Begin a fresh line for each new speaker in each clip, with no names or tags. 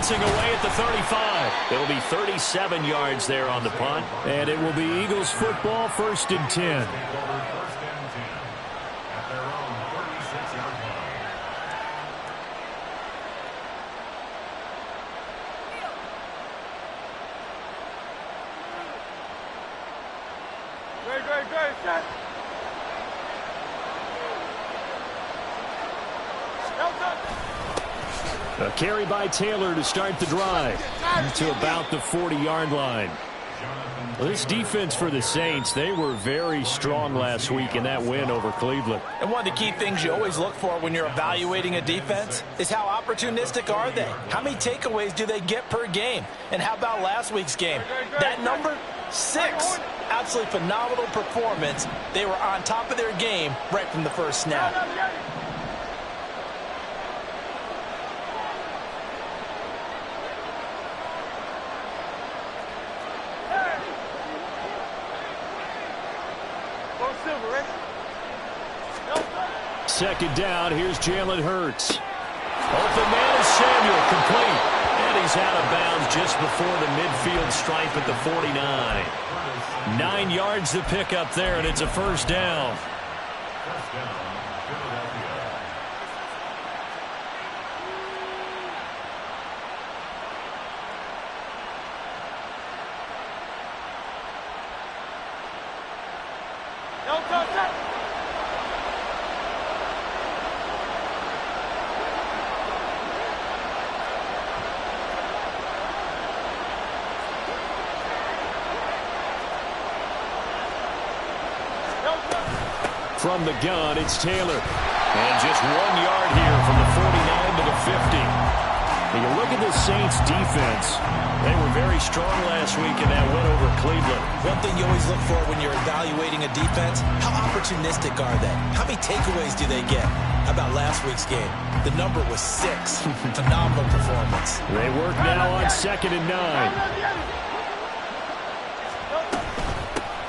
Blitzing away at the 35. It'll be 37 yards there on the punt. And it will be Eagles football, 1st and 10. A carry by Taylor to start the drive to about the 40-yard line. Well, this defense for the Saints, they were very strong last week in that win over Cleveland.
And one of the key things you always look for when you're evaluating a defense is how opportunistic are they? How many takeaways do they get per game? And how about last week's game? That number, 6. Absolutely phenomenal performance. They were on top of their game right from the first snap.
Second down, here's Jalen Hurts. Open man is Samuel, complete. And he's out of bounds just before the midfield stripe at the 49. 9 yards to pick up there, and it's a first down. From the gun, it's Taylor. And just 1 yard here from the 49 to the 50. When you look at the Saints defense, they were very strong last week in that win over Cleveland.
One thing you always look for when you're evaluating a defense, how opportunistic are they? How many takeaways do they get? How about last week's game? The number was 6. Phenomenal performance.
They work now on 2nd and 9.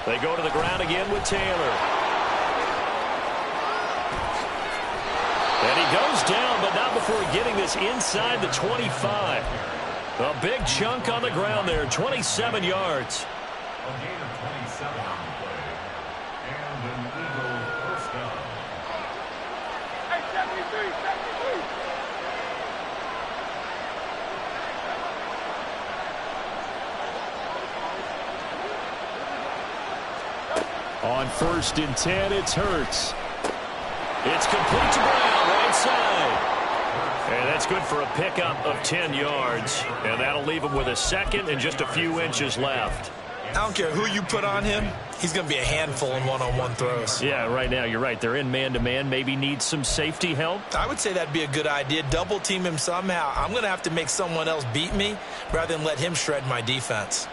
They go to the ground again with Taylor. And he goes down, but not before getting this inside the 25. A big chunk on the ground there, 27 yards.
A gain of 27 on the play. And an Eagle first down. Hey, 73, 73.
On 1st and 10, it's Hurts. It's complete to Brown, right side. And that's good for a pickup of 10 yards. And that'll leave him with a second and just a few inches left.
I don't care who you put on him. He's going to be a handful in one-on-one throws.
Yeah, right now, you're right. They're in man-to-man. Maybe need some safety help.
I would say that'd be a good idea. Double team him somehow. I'm going to have to make someone else beat me rather than let him shred my defense.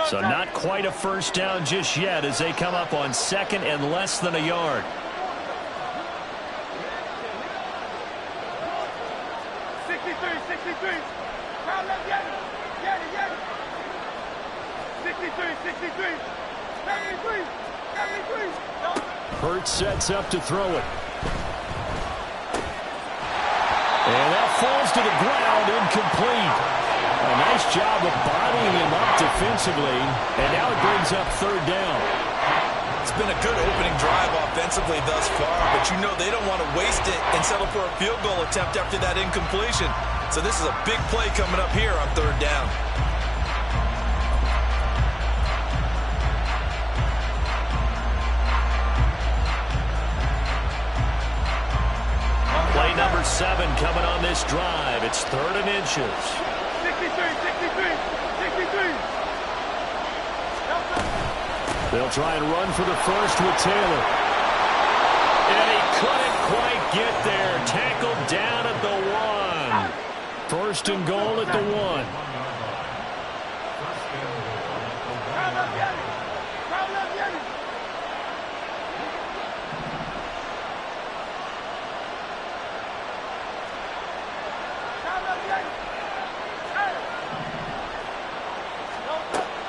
So not quite a first down just yet as they come up on 2nd and less than a yard. Hurts sets up to throw it. And that falls to the ground, incomplete. A nice job of bodying him up defensively, and now it brings up 3rd down.
It's been a good opening drive offensively thus far, but you know they don't want to waste it and settle for a field goal attempt after that incompletion. So this is a big play coming up here on 3rd down.
Play number 7 coming on this drive. It's 3rd and inches.
63.
They'll try and run for the first with Taylor. And he couldn't quite get there. Tackled down at the 1. 1st and goal at the 1.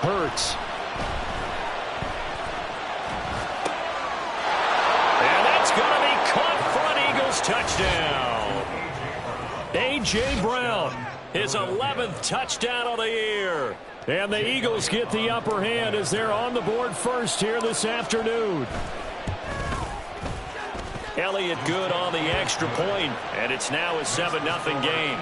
Hurts. And that's going to be caught for an Eagles touchdown. A.J. Brown, his 11th touchdown of the year. And the Eagles get the upper hand as they're on the board first here this afternoon. Elliott good on the extra point, and it's now a 7-0 game.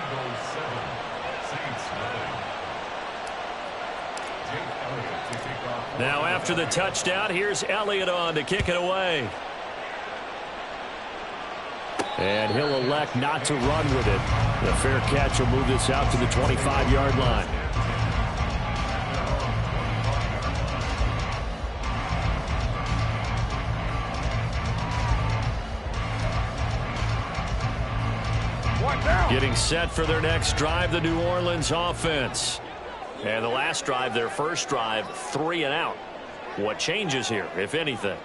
Now after the touchdown, here's Elliott on to kick it away. And he'll elect not to run with it. The fair catch will move this out to the 25-yard line. Getting set for their next drive, the New Orleans offense. And the last drive, their first drive, 3 and out. What changes here, if anything?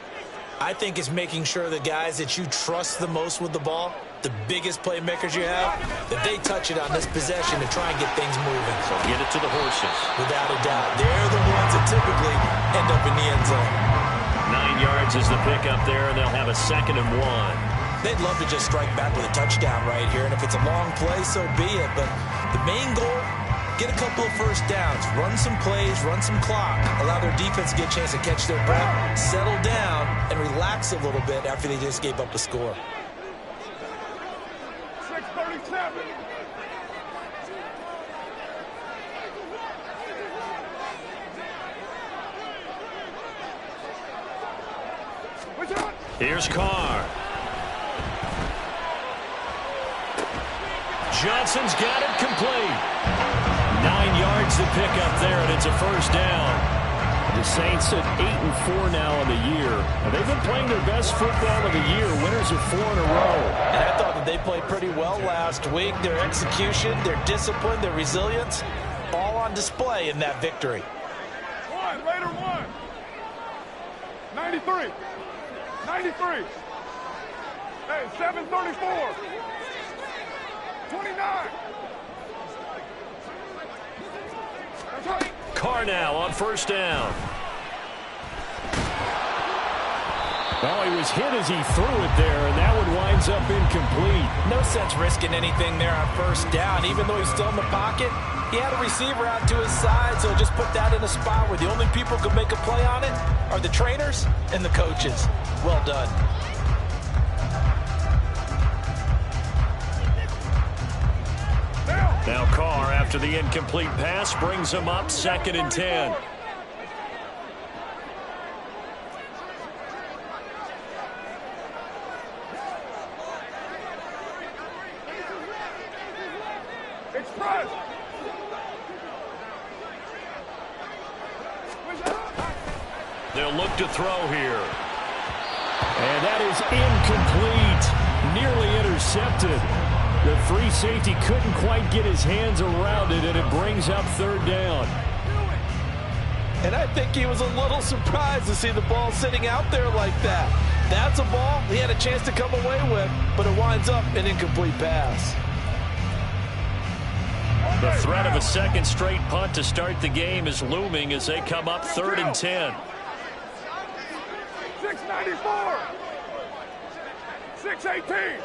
I think it's making sure the guys that you trust the most with the ball, the biggest playmakers you have, that they touch it on this possession to try and get things moving.
So get it to the horses.
Without a doubt. They're the ones that typically end up in the end zone.
9 yards is the pickup there, and they'll have a 2nd and 1.
They'd love to just strike back with a touchdown right here, and if it's a long play, so be it. But the main goal, get a couple of first downs, run some plays, run some clock, allow their defense to get a chance to catch their breath, settle down, and relax a little bit after they just gave up the score.
6:37.
Here's Carr. Johnson's got it complete. 9 yards to pick up there, and it's a first down. The Saints at 8-4 now on the year. And they've been playing their best football of the year. Winners of 4 in a row.
And I thought that they played pretty well last week. Their execution, their discipline, their resilience, all on display in that victory.
Raider 1. 93. 93. Hey, 734. 29. That's right.
Carr now on first down. Oh, he was hit as he threw it there, and that one winds up incomplete.
No sense risking anything there on first down. Even though he's still in the pocket, he had a receiver out to his side, so just put that in a spot where the only people who can make a play on it are the trainers and the coaches. Well done.
Now Carr, after the incomplete pass, brings him up 2nd and 10.
Express.
They'll look to throw here. And that is incomplete. Nearly intercepted. The free safety couldn't quite get his hands around it, and it brings up 3rd down.
And I think he was a little surprised to see the ball sitting out there like that. That's a ball he had a chance to come away with, but it winds up an incomplete pass.
The threat of a 2nd straight punt to start the game is looming as they come up 3rd and 10.
694. 618.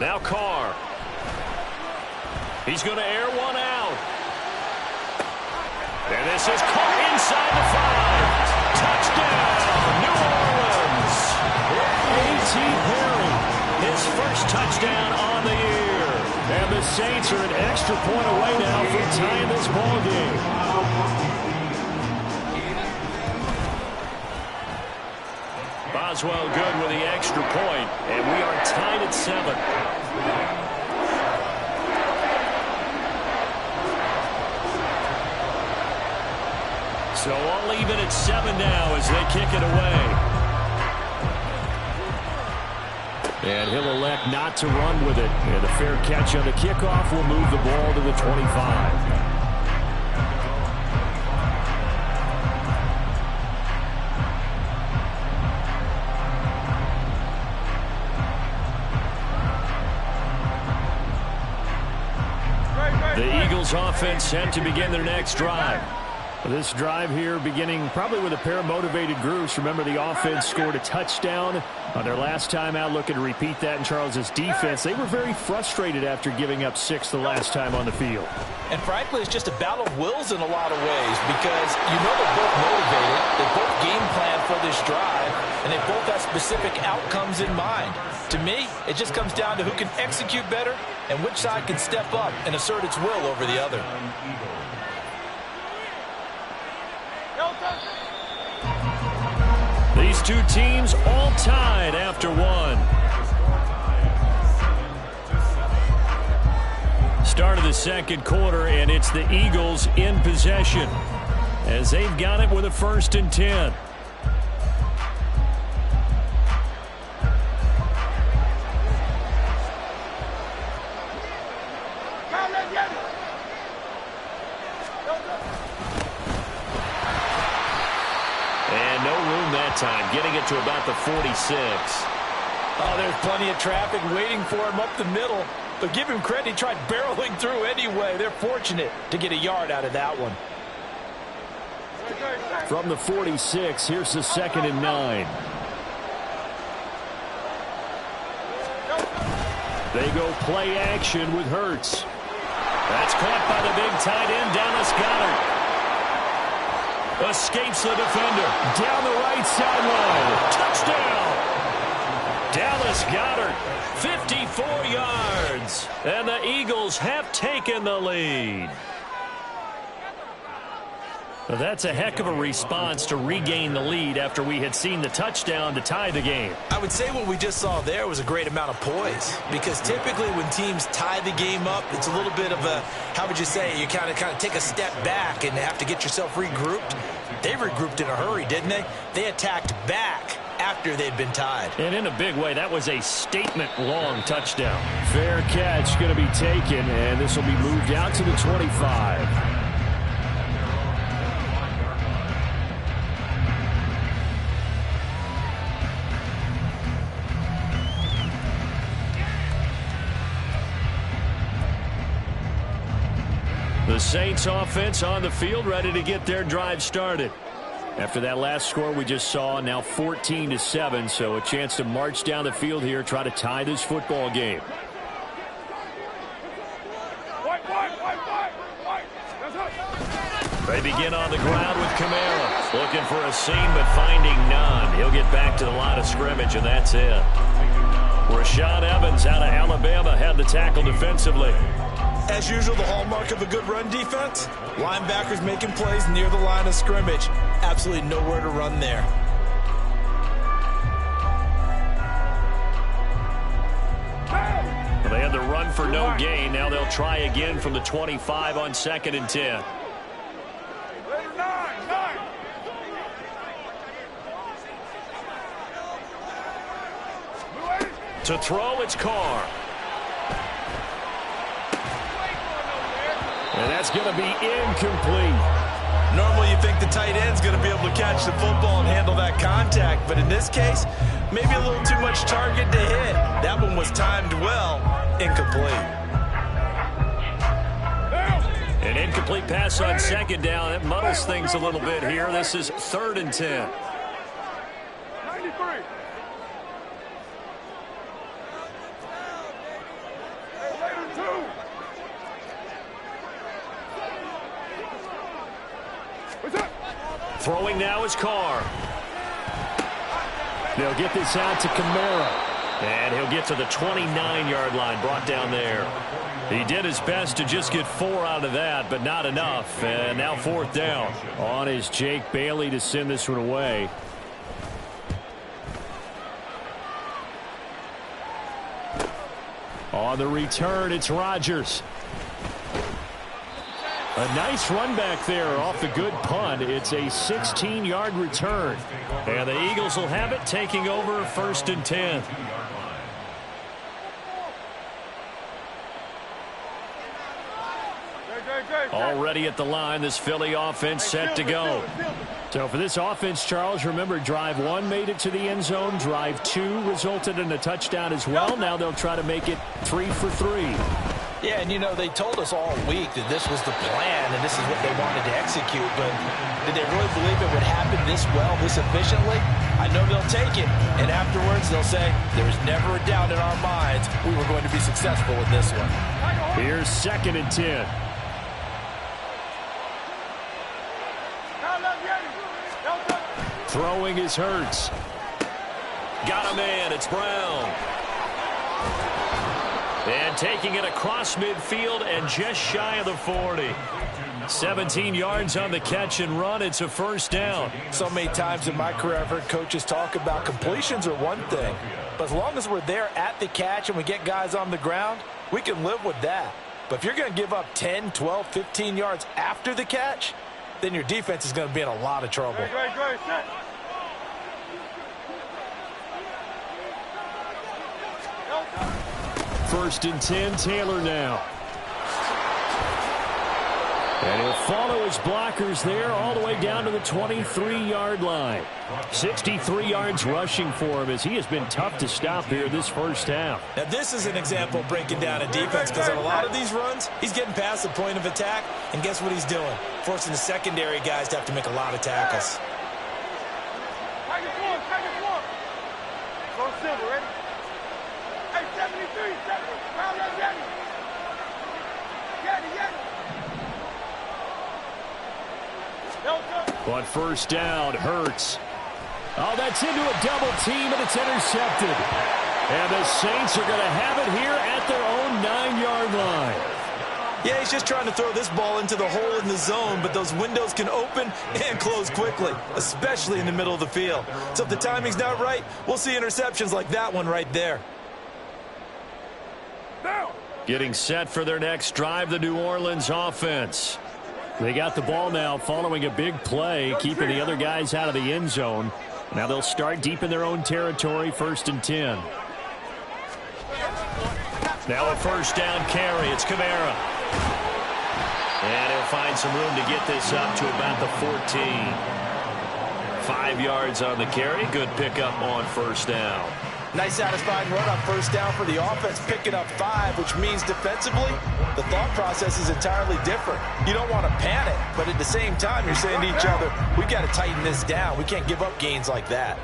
Now Carr. He's going to air one out. And this is Carr inside the 5. Touchdown, New Orleans. A.T. Perry, his first touchdown on the year. And the Saints are an extra point away now from tying this ball game. Boswell good with the extra point, and we are tied at 7. So all even at 7 now as they kick it away. And he'll elect not to run with it. And the fair catch on the kickoff will move the ball to the 25.
Great.
The Eagles offense set to begin their next drive. This drive here beginning probably with a pair of motivated groups. Remember, the offense scored a touchdown on their last time out. Looking to repeat that in Charles's defense. They were very frustrated after giving up 6 the last time on the field.
And frankly, it's just a battle of wills in a lot of ways because you know they're both motivated. They both game plan for this drive, and they both have specific outcomes in mind. To me, it just comes down to who can execute better and which side can step up and assert its will over the other.
These two teams all tied after one. Start of the second quarter, and it's the Eagles in possession as they've got it with a 1st and 10. And no room that time, getting it to about the 46.
Oh, there's plenty of traffic waiting for him up the middle. But give him credit, he tried barreling through anyway. They're fortunate to get a yard out of that one.
From the 46, here's the 2nd and 9. They go play action with Hurts. That's caught by the big tight end, Dallas Goedert. Escapes the defender. Down the right sideline. Touchdown! Dallas Goedert, 54 yards. And the Eagles have taken the lead. Well, that's a heck of a response to regain the lead after we had seen the touchdown to tie the game.
I would say what we just saw there was a great amount of poise, because typically when teams tie the game up, it's a little bit of a, how would you say, you kind of take a step back and have to get yourself regrouped. They regrouped in a hurry, didn't they? They attacked back after they'd been tied.
And in a big way, that was a statement-long touchdown. Fair catch going to be taken, and this will be moved out to the 25. The Saints offense on the field, ready to get their drive started. After that last score we just saw, now 14-7, so a chance to march down the field here, try to tie this football game. They begin on the ground with Kamara, looking for a seam but finding none. He'll get back to the line of scrimmage, and that's it. Rashaan Evans out of Alabama had the tackle defensively.
As usual, the hallmark of a good run defense, linebackers making plays near the line of scrimmage. Absolutely nowhere to run there.
Well, they had the run for no gain. Now they'll try again from the 25 on 2nd and 10. To throw, it's Carr. And that's going to be incomplete.
Normally you think the tight end's going to be able to catch the football and handle that contact, but in this case, maybe a little too much target to hit. That one was timed well, incomplete.
An incomplete pass on 2nd down. That muddles things a little bit here. This is 3rd and 10.
93.
Throwing now is Carr. They'll get this out to Kamara. And he'll get to the 29-yard line, brought down there. He did his best to just get 4 out of that, but not enough. And now 4th down. On is Jake Bailey to send this one away. On the return, it's Rodgers. A nice run back there off the good punt. It's a 16-yard return. And the Eagles will have it, taking over 1st and 10. Already at the line, this Philly offense set to go. So for this offense, Charles, remember, drive 1 made it to the end zone. Drive 2 resulted in a touchdown as well. Now they'll try to make it 3 for 3.
Yeah, and you know, they told us all week that this was the plan and this is what they wanted to execute, but did they really believe it would happen this well, this efficiently? I know they'll take it, and afterwards they'll say, there was never a doubt in our minds we were going to be successful with this one.
Here's 2nd and 10. Throwing is Hurts. Got a man, it's Brown. And taking it across midfield and just shy of the 40. 17 yards on the catch and run. It's a first down.
So many times in my career I've heard coaches talk about completions are one thing, but as long as we're there at the catch and we get guys on the ground, we can live with that. But if you're going to give up 10, 12, 15 yards after the catch, then your defense is going to be in a lot of trouble.
Great, set.
First and 10, Taylor now. And he'll follow his blockers there all the way down to the 23-yard line. 63 yards rushing for him as he has been tough to stop here this first half.
Now this is an example of breaking down a defense, because on a lot of these runs, he's getting past the point of attack, and guess what he's doing? Forcing the secondary guys to have to make a lot of tackles.
Go Silver, ready? Hey, 73, round that Yeti.
But first down, Hurts. Oh, that's into a double team, and it's intercepted. And the Saints are going to have it here at their own 9-yard line.
Yeah, he's just trying to throw this ball into the hole in the zone, but those windows can open and close quickly, especially in the middle of the field. So if the timing's not right, we'll see interceptions like that one right there.
Getting set for their next drive, the New Orleans offense. They got the ball now following a big play, keeping the other guys out of the end zone. Now they'll start deep in their own territory, 1st and 10. Now a first down carry. It's Kamara. And he'll find some room to get this up to about the 14. 5 yards on the carry. Good pickup on first down.
Nice satisfying run on first down for the offense, picking up 5, which means defensively, the thought process is entirely different. You don't want to panic, but at the same time, you're saying to each other, we've got to tighten this down. We can't give up gains like that.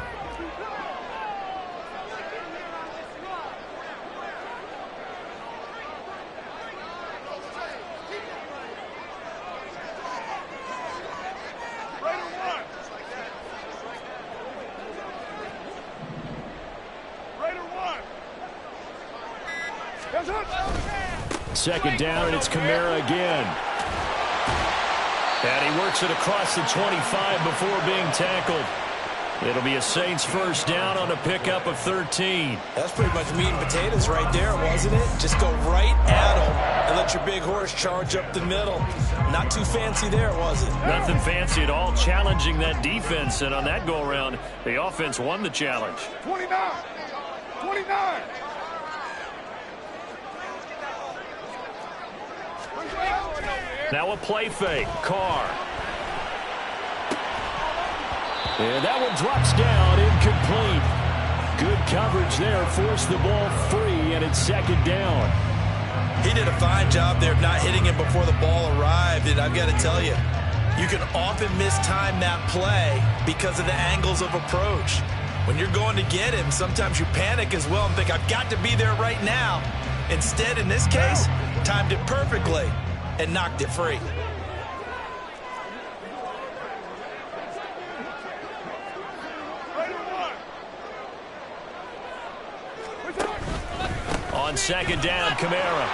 Second down, and it's Kamara again. And he works it across the 25 before being tackled. It'll be a Saints first down on a pickup of 13.
That's pretty much meat and potatoes right there, wasn't it? Just go right at him and let your big horse charge up the middle. Not too fancy there, was it?
Nothing fancy at all, challenging that defense. And on that go-around, the offense won the challenge.
29.
Now a play fake. Carr. And that one drops down, incomplete. Good coverage there, forced the ball free, and it's second down.
He did a fine job there of not hitting him before the ball arrived, and I've got to tell you, you can often mistime that play because of the angles of approach. When you're going to get him, sometimes you panic as well and think, I've got to be there right now. Instead, in this case, timed it perfectly and knocked it free.
On second down, Kamara.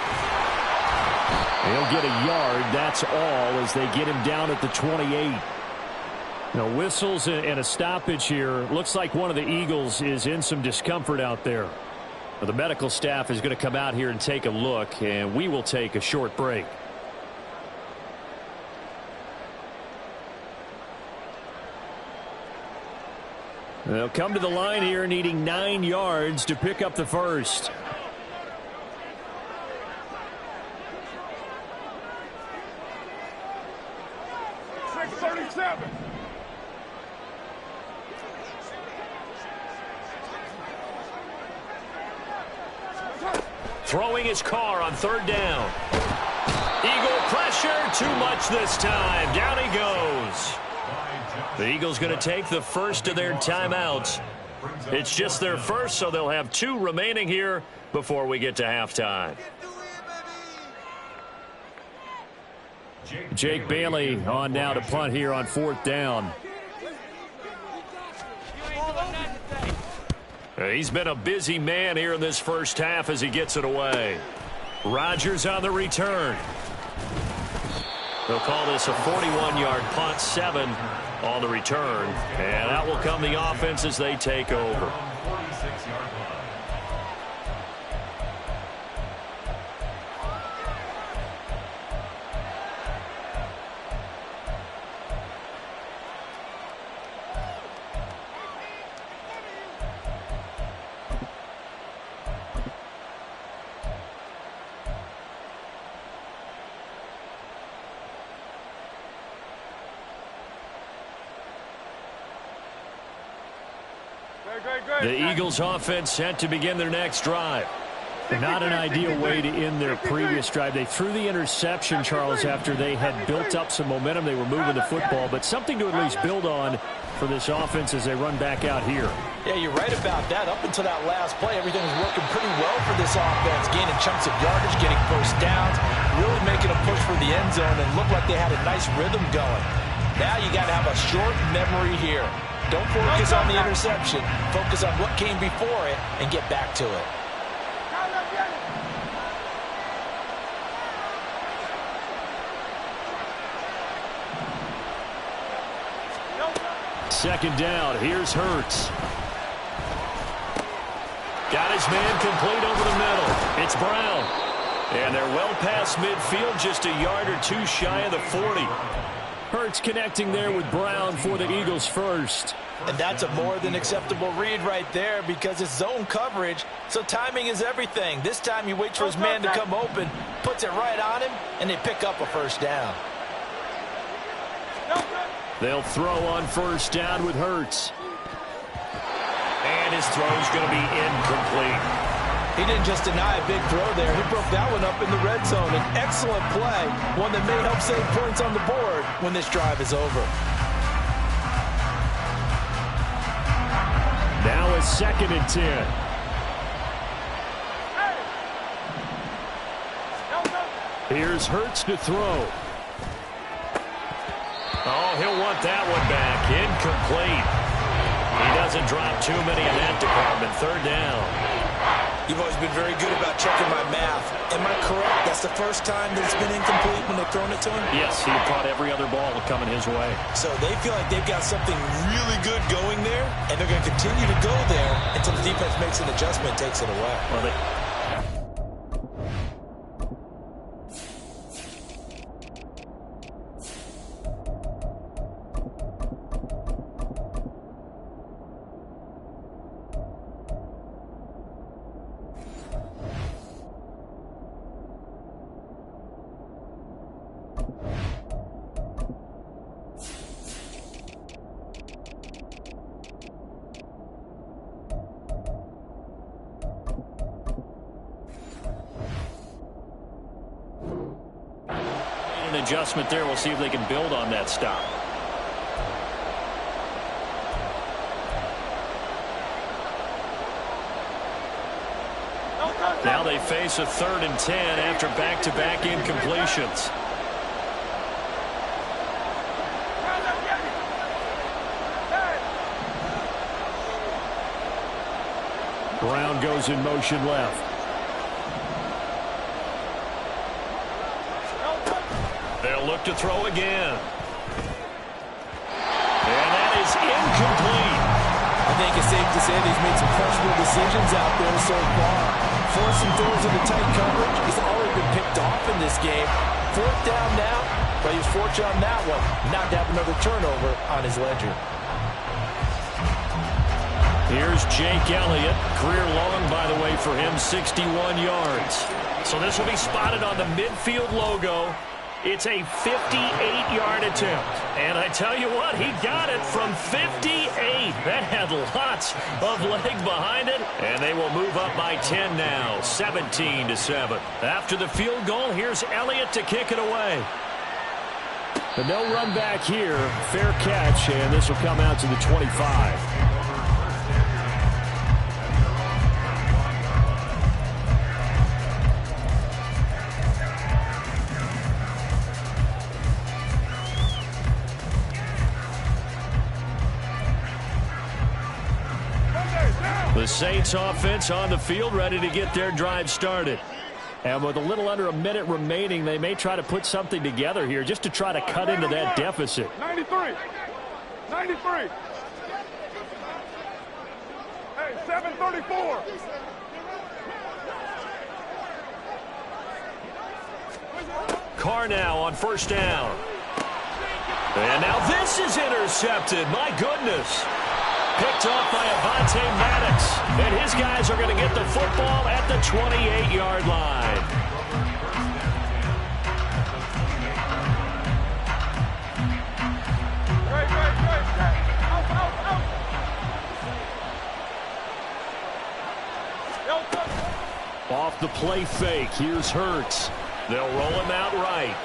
He'll get a yard, that's all, as they get him down at the 28. Now, whistles and a stoppage here. Looks like one of the Eagles is in some discomfort out there. The medical staff is going to come out here and take a look, and we will take a short break. They'll come to the line here needing 9 yards to pick up the first. throwing his car on third down. Eagle pressure, too much this time. Down he goes. The Eagles going to take the first of their timeouts. It's just their first, so they'll have 2 remaining here before we get to halftime.
Jake Bailey on now to punt here on 4th down.
He's been a busy man here in this first half as he gets it away. Rodgers on the return. They'll call this a 41-yard punt, 7 on the return. And that will come the offense as they take over. The Eagles offense set to begin their next drive.
Not an ideal way to end their previous drive. They threw the interception, Charles, after they had built up some momentum. They were moving the football, but something to at least build on for this offense as they run back out here.
Yeah, you're right about that. Up until that last play, everything was working pretty well for this offense, gaining chunks of yardage, getting first downs, really making a push for the end zone, and looked like they had a nice rhythm going. Now you got to have a short memory here. Don't focus on the interception. Focus on what came before it and get back to it.
Second down. Here's Hurts.
Got his man complete over the middle. It's Brown. And they're well past midfield, just a yard or 2 shy of the 40.
Hurts connecting there with Brown for the Eagles first.
And that's a more than acceptable read right there because it's zone coverage, so timing is everything. This time he waits for his man to come open, puts it right on him, and they pick up a first down.
They'll throw on first down with Hurts.
And his throw's going to be incomplete.
He didn't just deny a big throw there. He broke that one up in the red zone. An excellent play, one that may help save points on the board when this drive is over.
Now a 2nd and 10. Here's Hurts to throw.
Oh, he'll want that one back. Incomplete. He doesn't drop too many in that department. 3rd down.
You've always been very good about checking my math. Am I correct? That's the first time that it's been incomplete when they've thrown it to him?
Yes, he caught every other ball coming his way.
So they feel like they've got something really good going there, and they're going to continue to go there until the defense makes an adjustment and takes it away.
Well, an adjustment there. We'll see if they can build on that stop. Now they face a 3rd and 10 after back-to-back incompletions.
Brown goes in motion left.
They'll look to throw again. And that is incomplete.
I think it's safe to say that he's made some questionable decisions out there so far. Forcing throws into tight coverage. He's already been picked off in this game. 4th down now, but he was fortunate on that one not to have another turnover on his ledger.
Here's Jake Elliott. Career long, by the way, for him, 61 yards. So this will be spotted on the midfield logo.
It's a 58-yard attempt. And I tell you what, he got it from 58. That had lots of leg behind it. And they will move up by 10 now, 17-7. After the field goal, here's Elliott to kick it away. But no run back here. Fair catch, and this will come out to the 25. The Saints offense on the field, ready to get their drive started. And with a little under a minute remaining, they may try to put something together here just to try to cut into that deficit.
93. 93. Hey, 734.
Carr now on first down. And now this is intercepted. My goodness. Picked off by Avonte Maddox. And his guys are going to get the football at the 28-yard line. Off the play fake, here's Hurts. They'll roll him out right.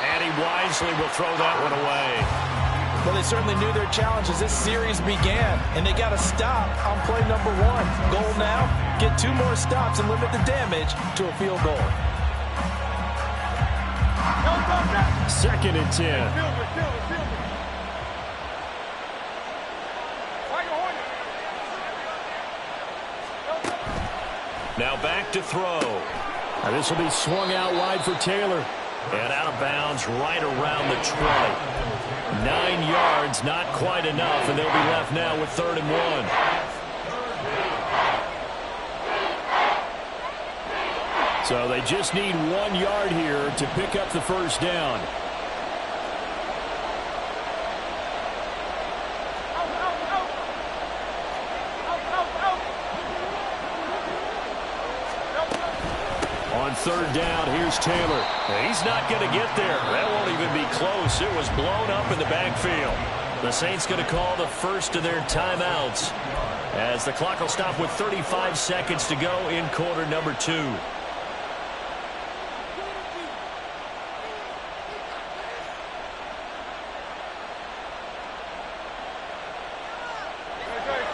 And he wisely will throw that one away.
Well, they certainly knew their challenge as this series began, and they got to stop on play number 1. Goal now, get 2 more stops and limit the damage to a field goal.
2nd and 10.
Now back to throw.
Now this will be swung out wide for Taylor.
And out of bounds right around the 20. 9 yards, not quite enough, and they'll be left now with 3rd and 1.
So they just need 1 yard here to pick up the first down. On 3rd down, here's Taylor. He's not going to get there. That won't even be close. It was blown up in the backfield. The Saints going to call the first of their timeouts as the clock will stop with 35 seconds to go in quarter number 2.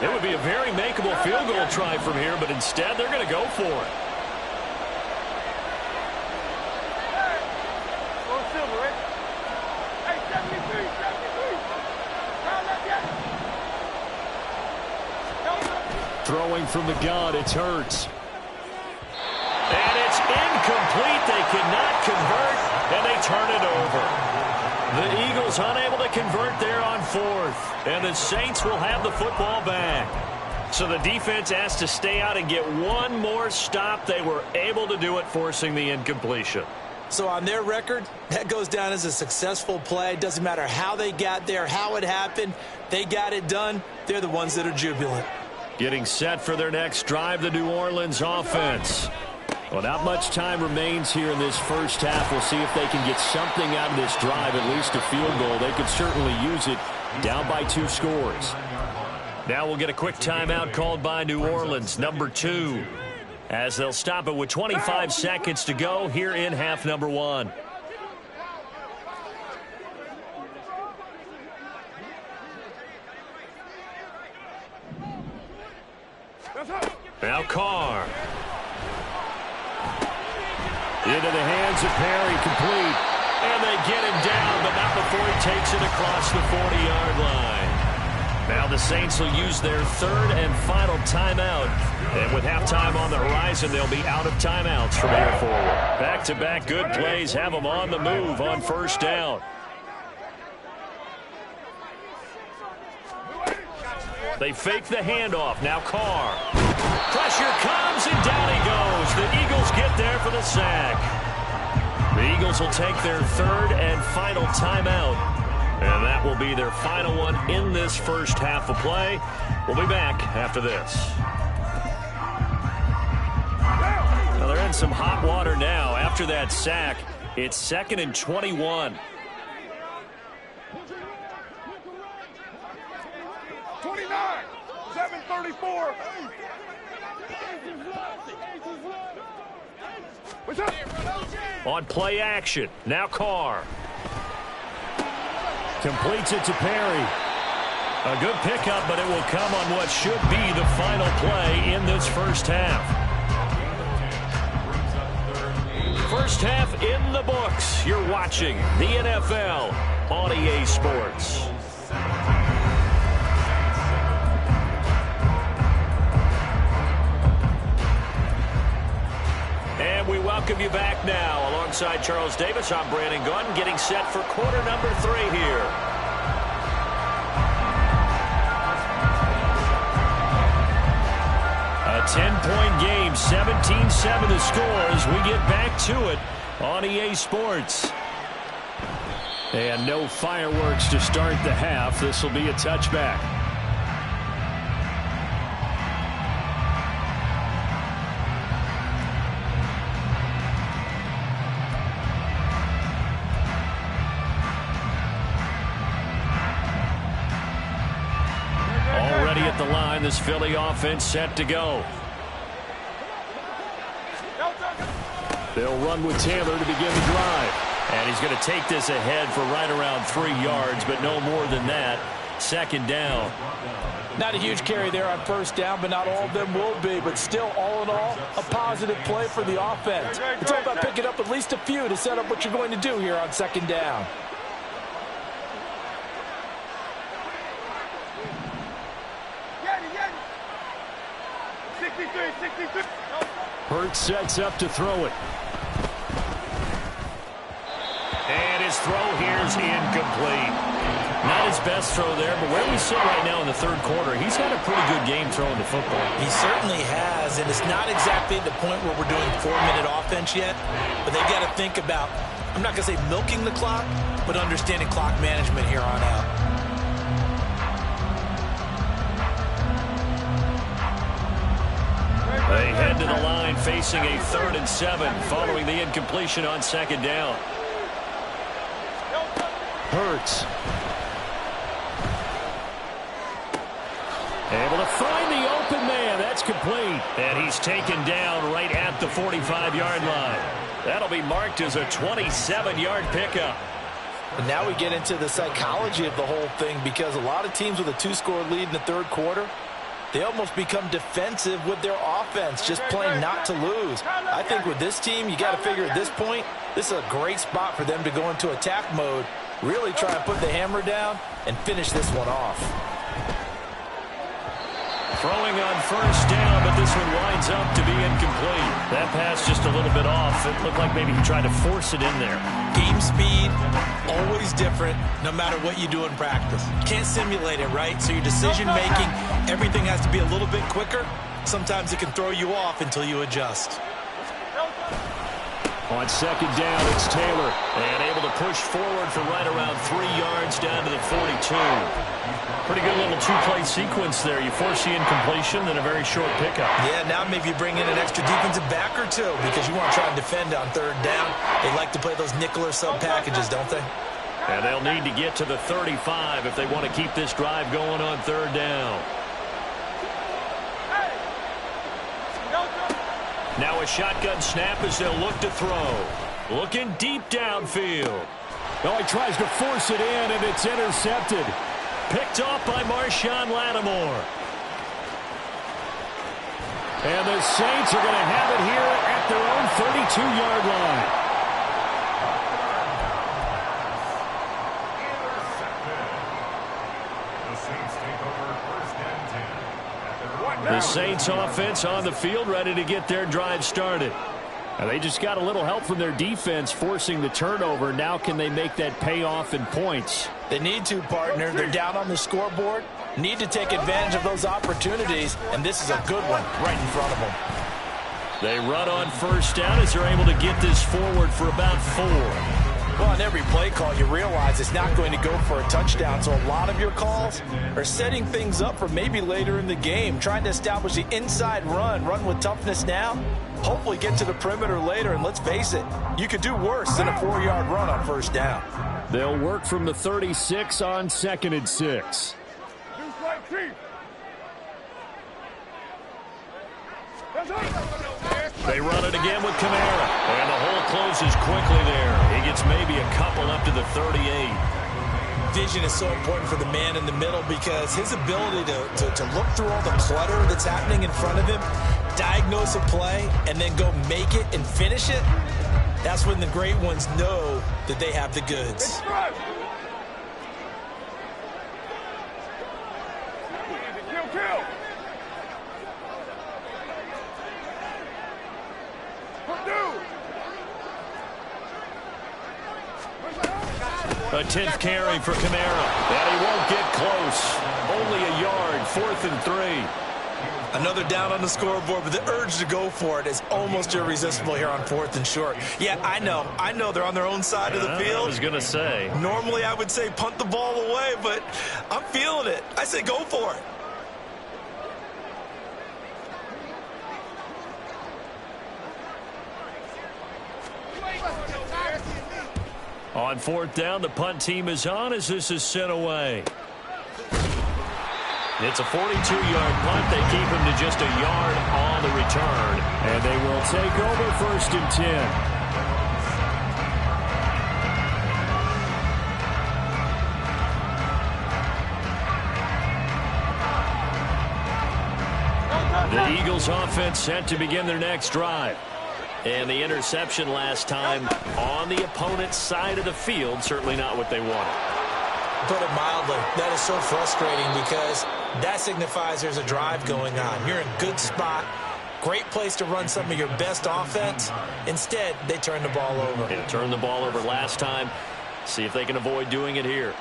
It would be a very makeable field goal try from here, but instead they're going to go for it. Throwing from the gun, it's Hurts. And it's incomplete. They cannot convert, and they turn it over. The Eagles unable to convert there on 4th, and the Saints will have the football back. So the defense asked to stay out and get 1 more stop. They were able to do it, forcing the incompletion.
So on their record, that goes down as a successful play. Doesn't matter how they got there, how it happened. They got it done. They're the ones that are jubilant.
Getting set for their next drive, the New Orleans offense.
Well, not much time remains here in this first half. We'll see if they can get something out of this drive, at least a field goal. They could certainly use it, down by 2 scores.
Now we'll get a quick timeout called by New Orleans, number 2, as they'll stop it with 25 seconds to go here in half number 1. Now Carr.
Into the hands of Perry, complete.
And they get him down, but not before he takes it across the 40-yard line. Now the Saints will use their 3rd and final timeout. And with halftime on the horizon, they'll be out of timeouts from here forward. Back-to-back good plays have them on the move on first down. They fake the handoff. Now Carr. Pressure comes, and down he goes. The Eagles get there for the sack. The Eagles will take their 3rd and final timeout. And that will be their final one in this first half of play. We'll be back after this. Well, they're in some hot water now after that sack. It's 2nd and 21.
29, 7:34. What's up?
On play action, now Carr.
Completes it to Perry. A good pickup, but it will come on what should be the final play in this first half. First half in the books. You're watching the NFL on EA Sports. And we welcome you back now. Alongside Charles Davis, I'm Brandon Gunn, getting set for quarter number 3 here. A 10-point game, 17-7 the score as we get back to it on EA Sports. And no fireworks to start the half. This will be a touchback. Already at the line, this Philly offense set to go. They'll run with Taylor to begin the drive. And he's going to take this ahead for right around 3 yards, but no more than that. 2nd down.
Not a huge carry there on first down, but not all of them will be. But still, all in all, a positive play for the offense. It's all about picking up at least a few to set up what you're going to do here on 2nd down.
Hurts sets up to throw it.
And his throw here's incomplete. Not his best throw there, but where we sit right now in the 3rd quarter, he's had a pretty good game throwing the football.
He certainly has, and it's not exactly at the point where we're doing 4-minute offense yet, but they've got to think about, I'm not going to say milking the clock, but understanding clock management here on out.
They head to the line facing a 3rd and 7 following the incompletion on 2nd down.
Hurts. Able to find the open man. That's complete.
And he's taken down right at the 45-yard line. That'll be marked as a 27-yard pickup.
And now we get into the psychology of the whole thing, because a lot of teams with a 2-score lead in the 3rd quarter, they almost become defensive with their offense, just playing not to lose. I think with this team, you got to figure at this point, this is a great spot for them to go into attack mode, really try and put the hammer down and finish this one off.
Throwing on first down, but this one winds up to be incomplete. That pass just a little bit off. It looked like maybe he tried to force it in there.
Game speed, always different, no matter what you do in practice. Can't simulate it, right? So your decision-making, everything has to be a little bit quicker. Sometimes it can throw you off until you adjust.
On 2nd down, it's Taylor.
And able to push forward for right around 3 yards down to the 42. Pretty good little 2-play sequence there. You force the incompletion, then a very short pickup.
Yeah, now maybe you bring in an extra defensive back or two because you want to try and defend on 3rd down. They like to play those nickel or sub packages, don't they?
And they'll need to get to the 35 if they want to keep this drive going on 3rd down. Now a shotgun snap as they'll look to throw. Looking deep downfield.
Oh, he tries to force it in, and it's intercepted.
Picked off by Marshawn Lattimore.
And the Saints are going to have it here at their own 32-yard line.
The Saints offense on the field, ready to get their drive started.
Now they just got a little help from their defense forcing the turnover. Now can they make that pay off in points?
They need to, partner. They're down on the scoreboard. Need to take advantage of those opportunities, and this is a good one right in front of them.
They run on first down as they're able to get this forward for about 4.
Well, on every play call, you realize it's not going to go for a touchdown, so a lot of your calls are setting things up for maybe later in the game, trying to establish the inside run with toughness now, hopefully get to the perimeter later, and let's face it, you could do worse than a 4-yard run on first down.
They'll work from the 36 on 2nd and 6. They run it again with Kamara. And the hole closes quickly there. He gets maybe a couple up to the 38.
Vision is so important for the man in the middle because his ability to look through all the clutter that's happening in front of him, diagnose a play, and then go make it and finish it, that's when the great ones know that they have the goods.
A 10th carry for Kamara. And he won't get close. Only a yard, 4th and 3.
Another down on the scoreboard, but the urge to go for it is almost irresistible here on 4th and short. Yeah, I know they're on their own side of the field.
I was going to say.
Normally I would say punt the ball away, but I'm feeling it. I say go for it.
On 4th down, the punt team is on as this is sent away. It's a 42-yard punt. They keep him to just a yard on the return. And they will take over 1st and 10. The Eagles offense set to begin their next drive. And the interception last time on the opponent's side of the field, certainly not what they wanted.
Put it mildly, that is so frustrating because that signifies there's a drive going on. You're in a good spot, great place to run some of your best offense. Instead, they turn the ball over.
They turned the ball over last time. See if they can avoid doing it here.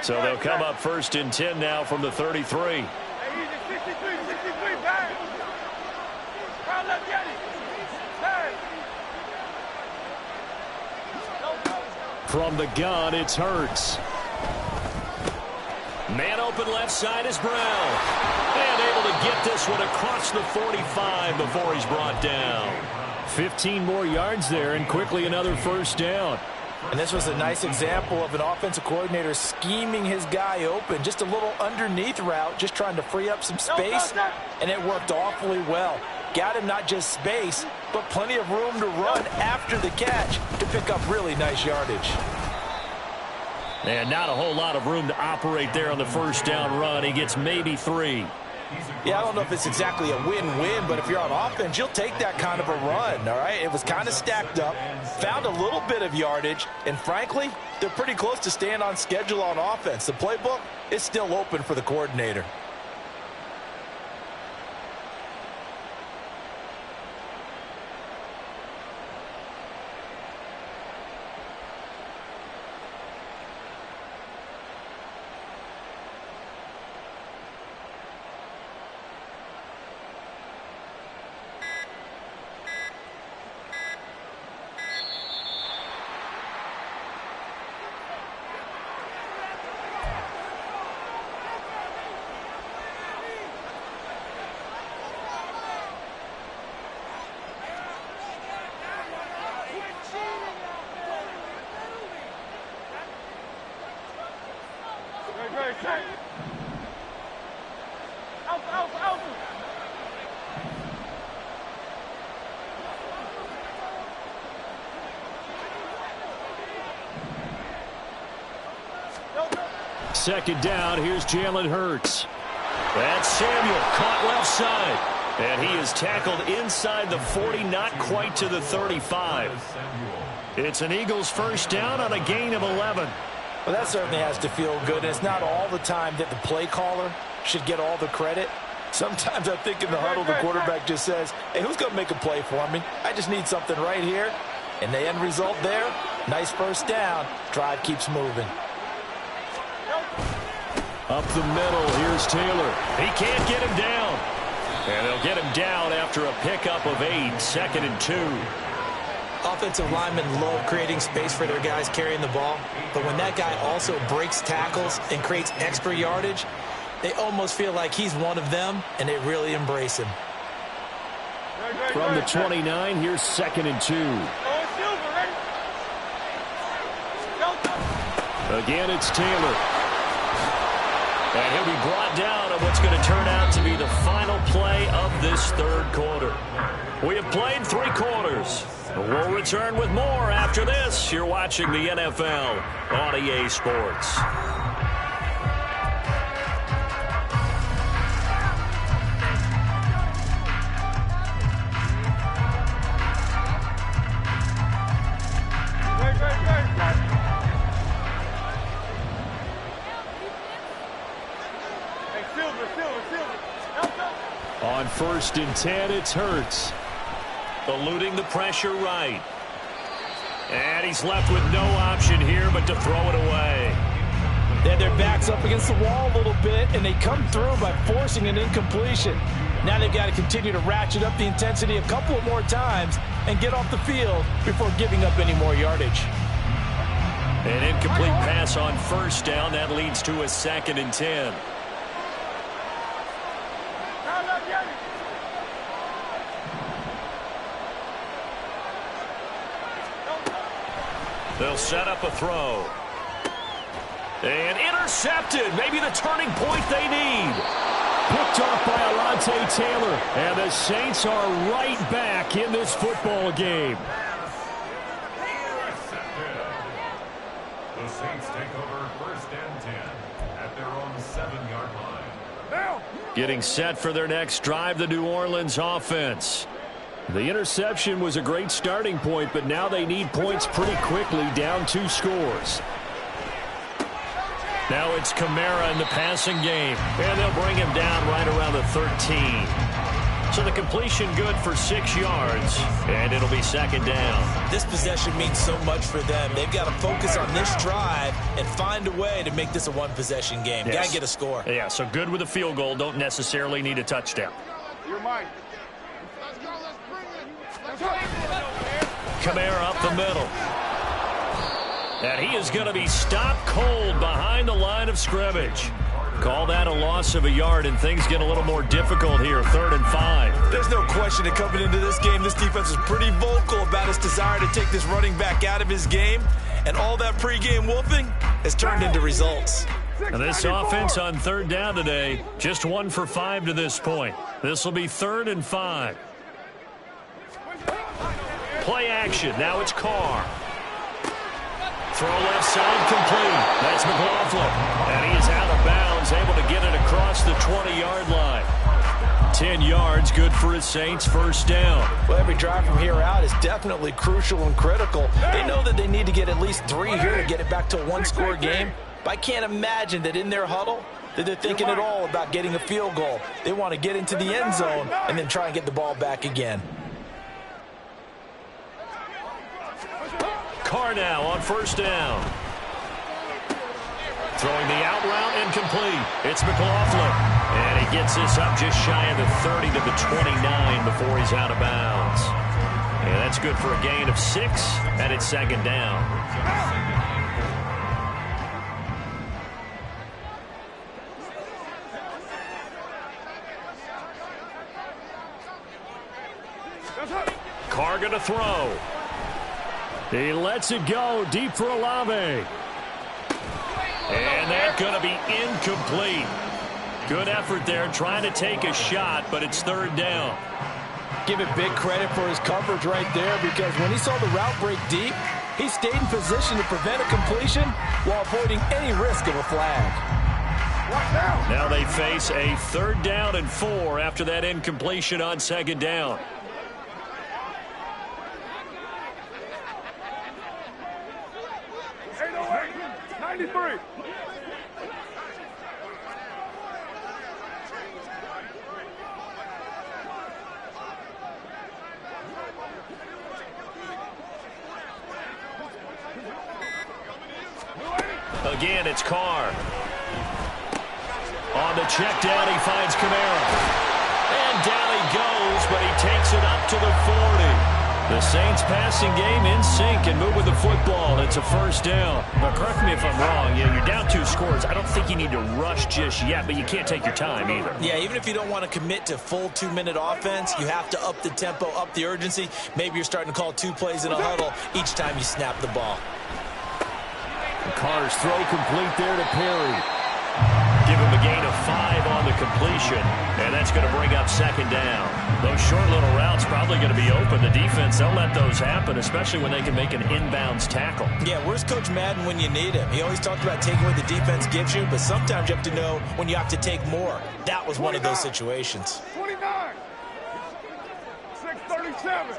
So they'll come up 1st and 10 now from the 33. From the gun, it's Hurts. Man open left side is Brown. And able to get this one across the 45 before he's brought down. 15 more yards there and quickly another 1st down.
And this was a nice example of an offensive coordinator scheming his guy open. Just a little underneath route, just trying to free up some space, and it worked awfully well. Got him not just space, but plenty of room to run after the catch to pick up really nice yardage.
And not a whole lot of room to operate there on the 1st down run. He gets maybe 3.
Yeah, I don't know if it's exactly a win-win, but if you're on offense, you'll take that kind of a run, all right? It was kind of stacked up, found a little bit of yardage, and frankly, they're pretty close to staying on schedule on offense. The playbook is still open for the coordinator.
Second down, here's Jalen Hurts. That's Samuel, caught left side. And he is tackled inside the 40, not quite to the 35. It's an Eagles 1st down on a gain of 11.
Well, that certainly has to feel good. And it's not all the time that the play caller should get all the credit. Sometimes I think in the huddle, the quarterback just says, hey, who's going to make a play for me? I just need something right here. And the end result there, nice 1st down. Drive keeps moving.
Up the middle, here's Taylor. He can't get him down.
And they'll get him down after a pickup of 8, 2nd and 2.
Offensive linemen love creating space for their guys carrying the ball, but when that guy also breaks tackles and creates extra yardage, they almost feel like he's one of them, and they really embrace him.
From the 29, here's 2nd and 2. Again, it's Taylor. And he'll be brought down on what's going to turn out to be the final play of this third quarter. We have played 3 quarters. We'll return with more after this. You're watching the NFL on EA Sports. On 1st and 10, it's Hurts. Eluding the pressure right. And he's left with no option here but to throw it away.
They had their backs up against the wall a little bit, and they come through by forcing an incompletion. Now they've got to continue to ratchet up the intensity a couple of more times and get off the field before giving up any more yardage.
An incomplete pass on 1st down. That leads to a 2nd and 10. They'll set up a throw. And intercepted. Maybe the turning point they need. Picked off by Alontae Taylor. And the Saints are right back in this football game.
The Saints take over 1st and 10 at their own 7-yard line.
Getting set for their next drive, the New Orleans offense. The interception was a great starting point, but now they need points pretty quickly, down 2 scores. Now it's Kamara in the passing game, and they'll bring him down right around the 13. So the completion good for 6 yards, and it'll be 2nd down.
This possession means so much for them. They've got to focus on this drive and find a way to make this a one-possession game.
Yes.
Got to get a score.
Yeah, so good with a field goal. Don't necessarily need a touchdown.
You're mine.
Kamara up the middle. And he is going to be stopped cold behind the line of scrimmage. Call that a loss of a yard, and things get a little more difficult here. 3rd and 5.
There's no question that coming into this game, this defense is pretty vocal about its desire to take this running back out of his game. And all that pregame wolfing has turned into results.
Now this offense on 3rd down today, just 1 for 5 to this point. This will be 3rd and 5. Play action. Now it's Carr. Throw left side complete. That's McLaughlin. And he is out of bounds, able to get it across the 20-yard line. 10 yards, good for his Saints, 1st down.
Well, every drive from here out is definitely crucial and critical. They know that they need to get at least 3 here to get it back to a 1-score game. But I can't imagine that in their huddle that they're thinking at all about getting a field goal. They want to get into the end zone and then try and get the ball back again.
Carr now on 1st down. Throwing the out route incomplete. It's McLaughlin. And he gets this up just shy of the 30 to the 29 before he's out of bounds. And that's good for a gain of 6, and it's 2nd down. Carr going to throw. He lets it go deep for Olave. And that's going to be incomplete. Good effort there trying to take a shot, but it's 3rd down.
Give it big credit for his coverage right there, because when he saw the route break deep, he stayed in position to prevent a completion while avoiding any risk of a flag.
Now they face a 3rd down and 4 after that incompletion on 2nd down. Again, it's Carr. On the check down, he finds Kamara. And
The Saints passing game in sync and moving the football. It's a first down. But correct me if I'm wrong. You're down 2 scores. I don't think you need to rush just yet, but you can't take your time either.
Yeah, even if you don't want to commit to full 2-minute offense, you have to up the tempo, up the urgency. Maybe you're starting to call 2 plays in a huddle each time you snap the ball.
Carr's throw complete there to Perry. Give him a gain of 5 on the completion, and that's going to bring up second down. Those short little routes probably going to be open. The defense, they'll let those happen, especially when they can make an inbounds tackle.
Yeah, where's Coach Madden when you need him? He always talked about taking what the defense gives you, but sometimes you have to know when you have to take more. That was one of those situations.
29. 6:37.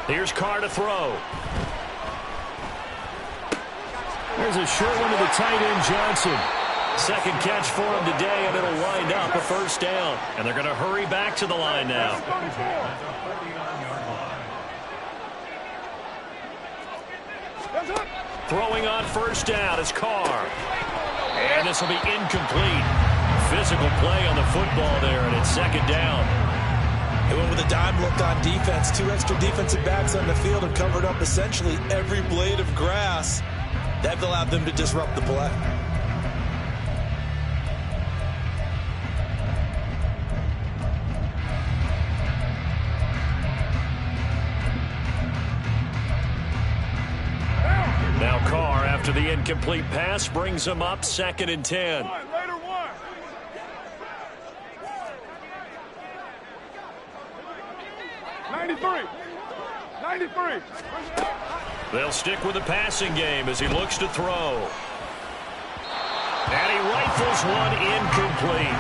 Here's Carr to throw. There's a short one to the tight end, Johnson. Second catch for him today, and it'll wind up a first down. And they're going to hurry back to the line now. Throwing on first down is Carr. And this will be incomplete. Physical play on the football there, and it's second down.
They went with a dime look on defense. 2 extra defensive backs on the field and covered up essentially every blade of grass. That allowed them to disrupt the play.
Now Carr, after the incomplete pass, brings him up 2nd and 10.
Later one. '93.
They'll stick with the passing game as he looks to throw. And he rifles one incomplete.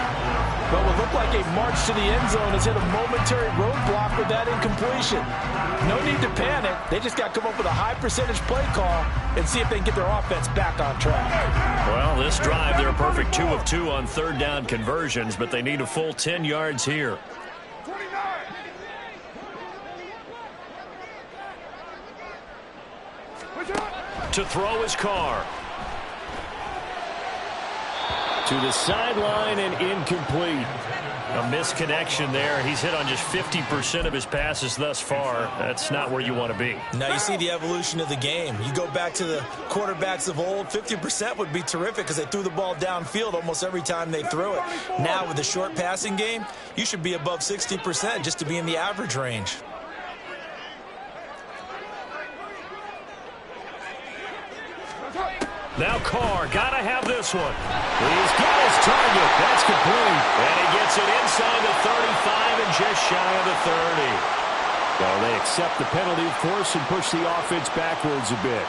But what looked like a march to the end zone has hit a momentary roadblock with that incompletion. No need to panic. They just got to come up with a high percentage play call and see if they can get their offense back on track.
Well, this drive, they're a perfect 2 of 2 on third down conversions, but they need a full 10 yards here.
29.
To throw his Carr. To the sideline and incomplete. A misconnection there. He's hit on just 50% of his passes thus far. That's not where you want to be.
Now you see the evolution of the game. You go back to the quarterbacks of old, 50% would be terrific because they threw the ball downfield almost every time they threw it. Now with the short passing game, you should be above 60% just to be in the average range.
Now Carr, gotta have this one. He's got his target. That's complete. And he gets it inside the 35 and just shy of the 30. Well, they accept the penalty, of course, and push the offense backwards a bit.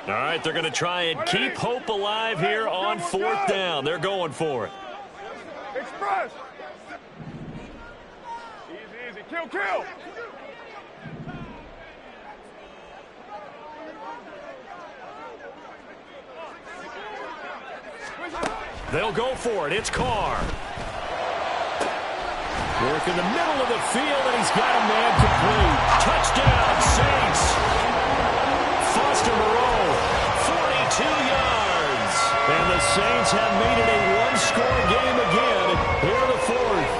All right, they're going to try and keep hope alive here on 4th down. They're going for it.
Express. Easy. Kill.
They'll go for it. It's Carr. Work in the middle of the field, and he's got a man complete. Touchdown, Saints. Foster Moreau, 42 yards. And the Saints have made it a one-score game again here in the 4th.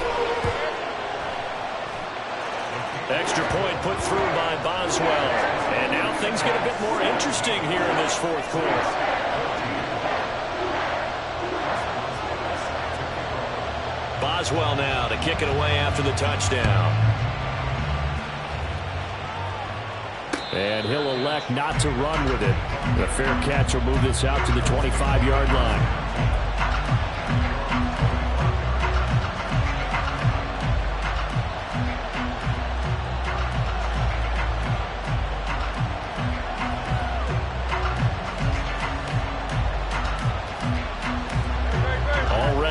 Extra point put through by Boswell. And now things get a bit more interesting here in this 4th quarter. Boswell now to kick it away after the touchdown. And he'll elect not to run with it. The fair catch will move this out to the 25-yard line.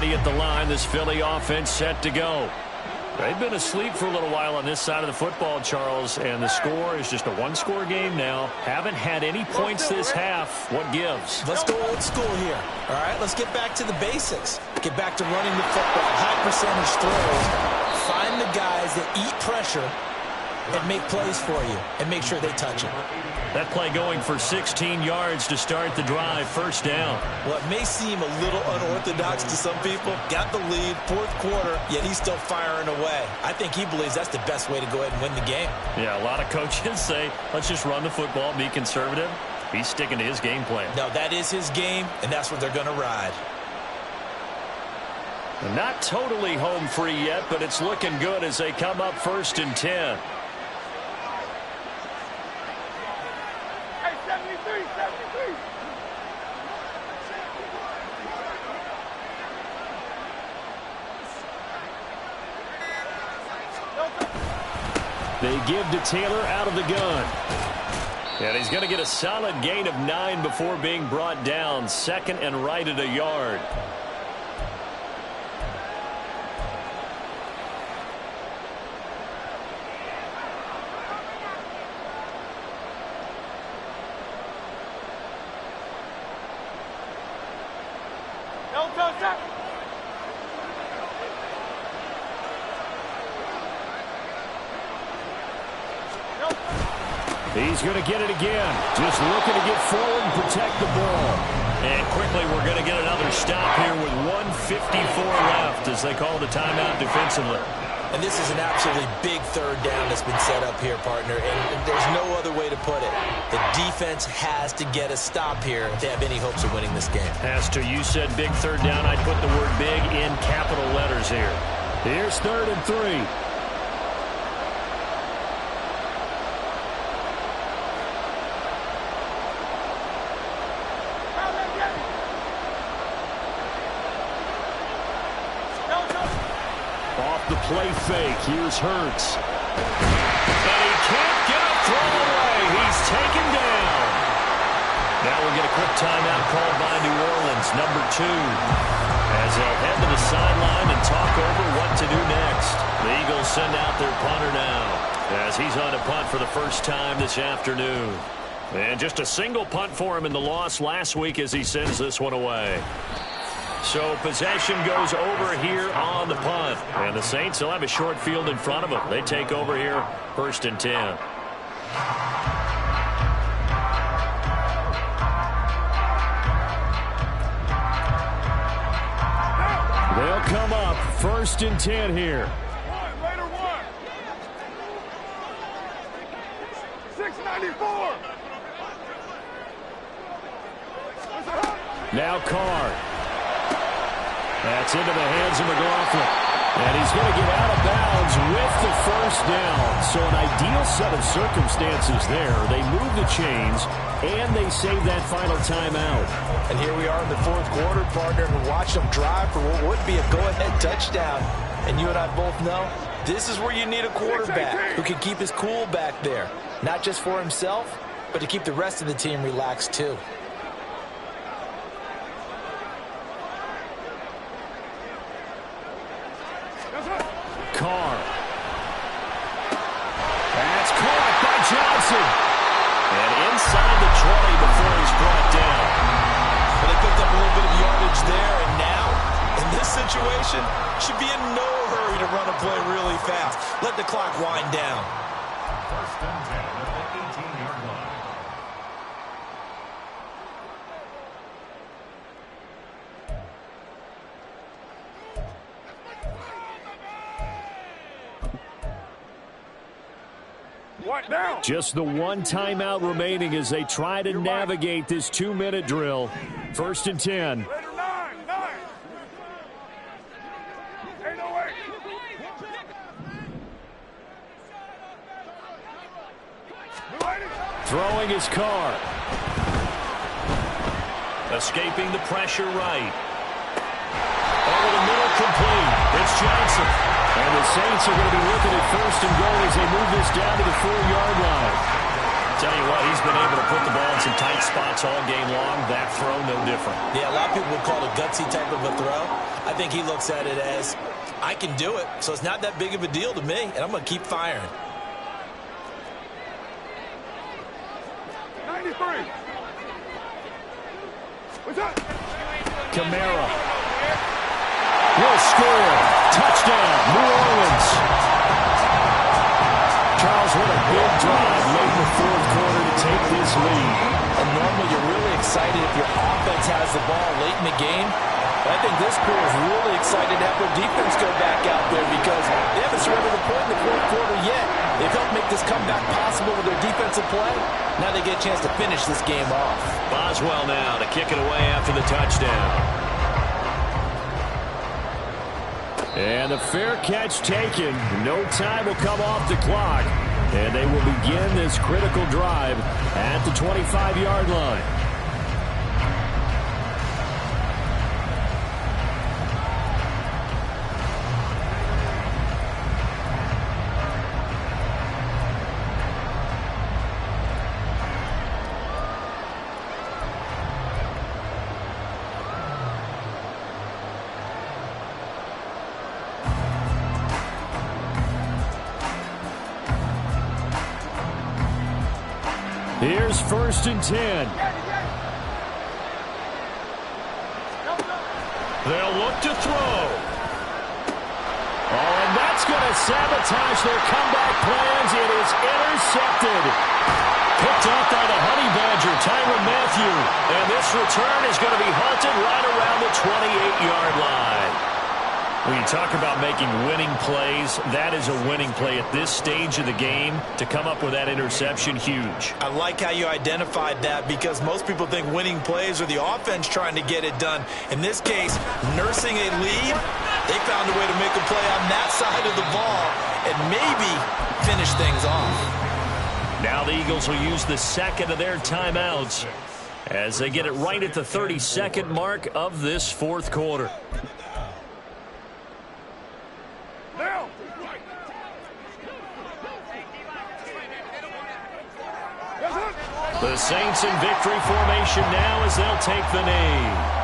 At the line, this Philly offense set to go. They've been asleep for a little while on this side of the football, Charles, and the score is just a one-score game now. Haven't had any points this half. What gives?
Let's go old school here. All right, let's get back to the basics. Get back to running the football, high percentage throws. Find the guys that eat pressure and make plays for you and make sure they touch it.
That play going for 16 yards to start the drive, first down.
Well, it may seem a little unorthodox to some people. Got the lead, fourth quarter, yet he's still firing away. I think he believes that's the best way to go ahead and win the game.
Yeah, a lot of coaches say, let's just run the football, be conservative. He's sticking to his game plan.
No, that is his game, and that's what they're going to ride.
Not totally home free yet, but it's looking good as they come up 1st and 10.
Hey, 73, 73.
They give to Taylor out of the gun.
And he's going to get a solid gain of 9 before being brought down. 2nd and right at a yard.
He's going to get it again. Just looking to get forward and protect the ball.
And quickly we're going to get another stop here with 1:54 left as they call the timeout defensively.
And this is an absolutely big third down that's been set up here, partner, and there's no other way to put it. The defense has to get a stop here if they have any hopes of winning this game.
Has to. You said big third down. I'd put the word big in capital letters here.
Here's 3rd and 3. The play fake. Here's Hurts.
And he can't get a throw away. He's taken down. Now we'll get a quick timeout called by New Orleans, number 2. As they'll head to the sideline and talk over what to do next. The Eagles send out their punter now as he's on a punt for the first time this afternoon. And just a single punt for him in the loss last week as he sends this one away. So possession goes over here on the punt. And the Saints will have a short field in front of them. They take over here 1st and 10.
They'll come up 1st and 10 here.
Later one. 694.
Now Carr. That's into the hands of McLaughlin. And he's going to get out of bounds with the first down. So an ideal set of circumstances there. They move the chains, and they save that final timeout.
And here we are in the fourth quarter, partner, and watch them drive for what would be a go-ahead touchdown. And you and I both know this is where you need a quarterback who can keep his cool back there. Not just for himself, but to keep the rest of the team relaxed too.
Carr. That's caught by Johnson.
And inside the 20 before he's brought down.
But they picked up a little bit of yardage there, and now, in this situation, should be in no hurry to run a play really fast. Let the clock wind down.
1st and 10 at the 18-yard line.
Just the one timeout remaining as they try to navigate this 2-minute drill. 1st and 10.
Later 9. 808.
Throwing his Carr.
Escaping the pressure right. Over the middle, complete. It's Johnson.
And the Saints are going to be looking at 1st and goal as they move this down to the 4-yard line.
Tell you what, he's been able to put the ball in some tight spots all game long. That throw, no different.
Yeah, a lot of people would call it a gutsy type of a throw. I think he looks at it as, I can do it, so it's not that big of a deal to me, and I'm going to keep firing.
93. What's up?
Kamara will score. Touchdown, New Orleans. Charles with a big drive late in the fourth quarter to take this lead.
And normally you're really excited if your offense has the ball late in the game. But I think this crew is really excited to have their defense go back out there because they haven't surrendered a point in the fourth quarter yet. They've helped make this comeback possible with their defensive play. Now they get a chance to finish this game off.
Boswell now to kick it away after the touchdown.
And the fair catch taken. No time will come off the clock. And they will begin this critical drive at the 25-yard line. Here's 1st and 10.
They'll look to throw.
Oh, and that's going to sabotage their comeback plans. It is intercepted. Picked off by the Honey Badger, Tyrann Mathieu.
And this return is going to be halted right around the 28-yard line.
When you talk about making winning plays, that is a winning play at this stage of the game. To come up with that interception, huge.
I like how you identified that because most people think winning plays are the offense trying to get it done. In this case, nursing a lead, they found a way to make a play on that side of the ball and maybe finish things off.
Now the Eagles will use the second of their timeouts as they get it right at the 32nd mark of this fourth quarter. The Saints in victory formation now as they'll take the knee.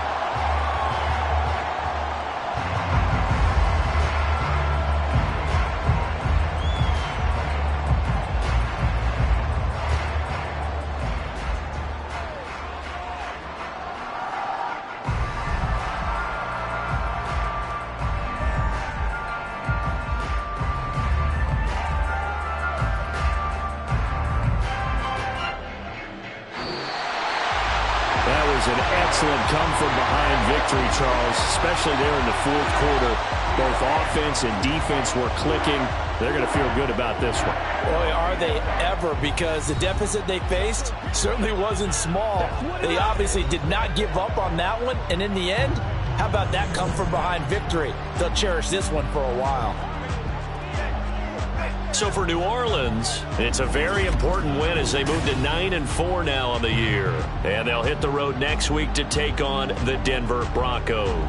An excellent come-from-behind victory, Charles, especially there in the fourth quarter. Both offense and defense were clicking. They're going to feel good about this one.
Boy, are they ever, because the deficit they faced certainly wasn't small. They obviously did not give up on that one, and in the end, how about that come-from-behind victory? They'll cherish this one for a while.
So for New Orleans, it's a very important win as they move to 9-4 now on the year. And they'll hit the road next week to take on the Denver Broncos.